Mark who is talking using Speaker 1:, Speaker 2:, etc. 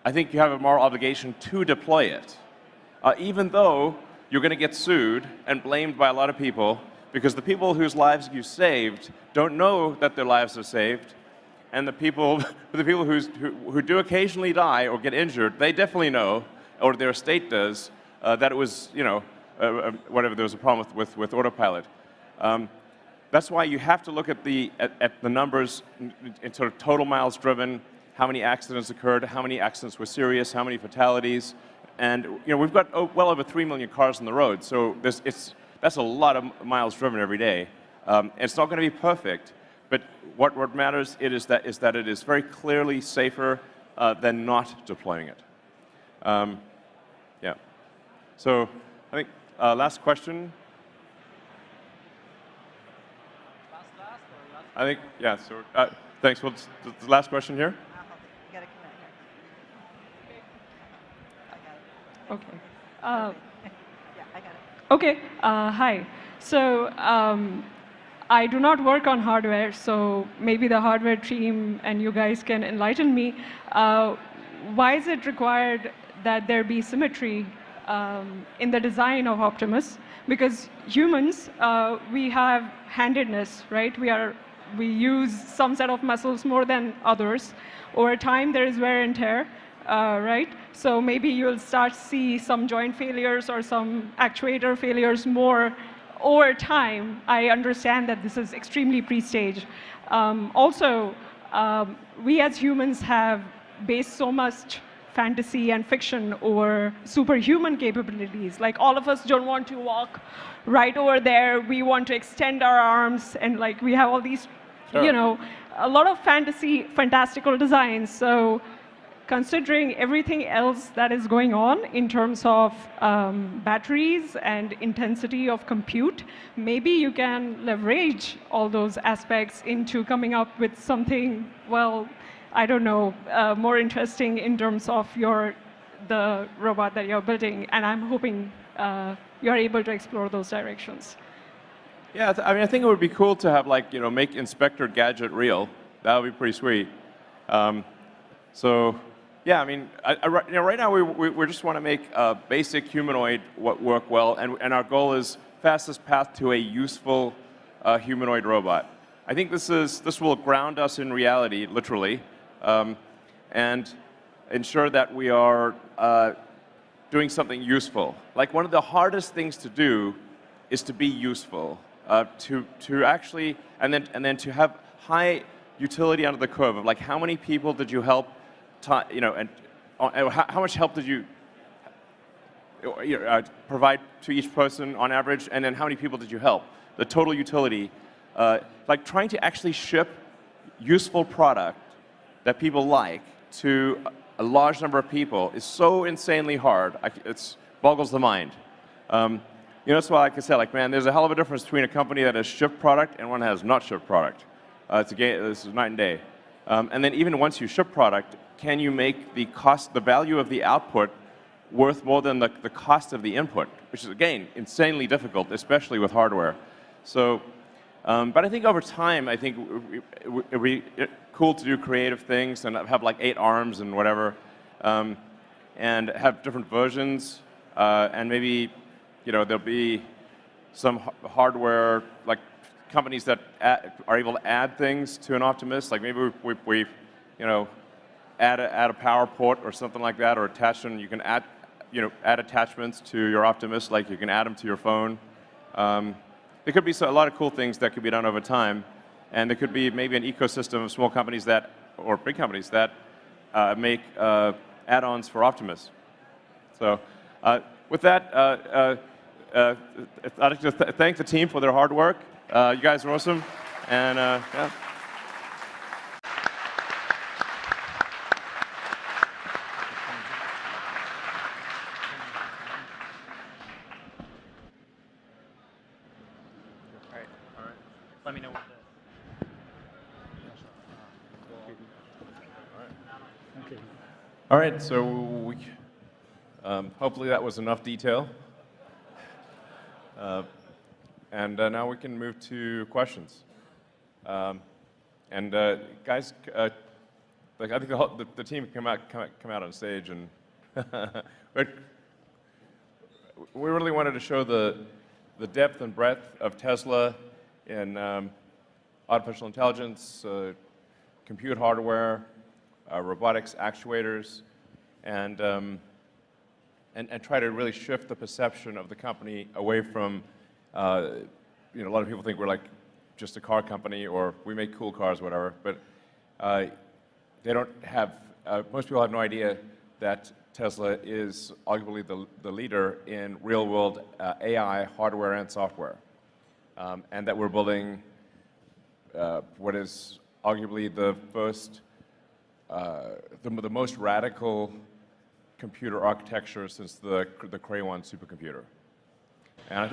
Speaker 1: I think you have a moral obligation to deploy it, even though you're going to get sued and blamed by a lot of people, because the people whose lives you saved don't know that their lives are saved, and the people who do occasionally die or get injured, they definitely know, or their estate does, that it was, whatever, there was a problem with autopilot. That's why you have to look at the numbers in sort of total miles driven, how many accidents occurred, how many accidents were serious, how many fatalities, and we've got well over 3 million cars on the road, so that's a lot of miles driven every day. It's not going to be perfect, but what matters is that it is very clearly safer than not deploying it. Yeah. So I think last question. I think, yeah, so thanks. Well, the last question here.
Speaker 2: Okay. Yeah, I got it. Okay. Hi. So I do not work on hardware, so maybe the hardware team and you guys can enlighten me. Why is it required that there be symmetry in the design of Optimus? Because humans, we have handedness, right? We use some set of muscles more than others. Over time, there is wear and tear, right? So maybe you'll start to see some joint failures or some actuator failures more over time. I understand that this is extremely pre-stage. Also, we as humans have based so much fantasy and fiction over superhuman capabilities. Like, all of us don't want to walk right over there. We want to extend our arms, and like we have all these,
Speaker 1: Sure.
Speaker 2: A lot of fantastical designs. So considering everything else that is going on in terms of batteries and intensity of compute, maybe you can leverage all those aspects into coming up with something, well, I don't know, more interesting in terms of the robot that you're building. And I'm hoping you're able to explore those directions.
Speaker 1: Yeah, I mean, I think it would be cool to have, like, make Inspector Gadget real. That would be pretty sweet. So, yeah, I mean, right now we just want to make a basic humanoid work well, and our goal is fastest path to a useful humanoid robot. I think this will ground us in reality, literally, and ensure that we are doing something useful. Like, one of the hardest things to do is to be useful, to actually, and then to have high utility under the curve of, like, how many people did you help, and how much help did you provide to each person on average, and then how many people did you help? The total utility, like trying to actually ship useful product that people like to a large number of people is so insanely hard. It boggles the mind. That's why, like I said, like, man, there's a hell of a difference between a company that has shipped product and one that has not shipped product. This is night and day. And then even once you ship product, can you make the value of the output worth more than the cost of the input, which is, again, insanely difficult, especially with hardware. So, but I think over time, I think it would be cool to do creative things and have like 8 arms and whatever, and have different versions, and maybe, there'll be some hardware, like companies that are able to add things to an Optimus, like maybe we add a power port or something like that, or attach them. You can add attachments to your Optimus, like you can add them to your phone. There could be a lot of cool things that could be done over time, and there could be maybe an ecosystem of small companies or big companies that make add-ons for Optimus. So with that, I'd like to thank the team for their hard work. You guys are awesome, and yeah.
Speaker 3: Let me know what
Speaker 1: All right, so hopefully that was enough detail. And now we can move to questions. And guys, like I think the team can come out on stage and but we really wanted to show the depth and breadth of Tesla in artificial intelligence, compute hardware, robotics, actuators, and try to really shift the perception of the company away from, a lot of people think we're like just a car company or we make cool cars, whatever, but they don't have, most people have no idea that Tesla is arguably the leader in real-world AI hardware and software, and that we're building what is arguably the first, the most radical computer architecture since the Cray 1 supercomputer. And I think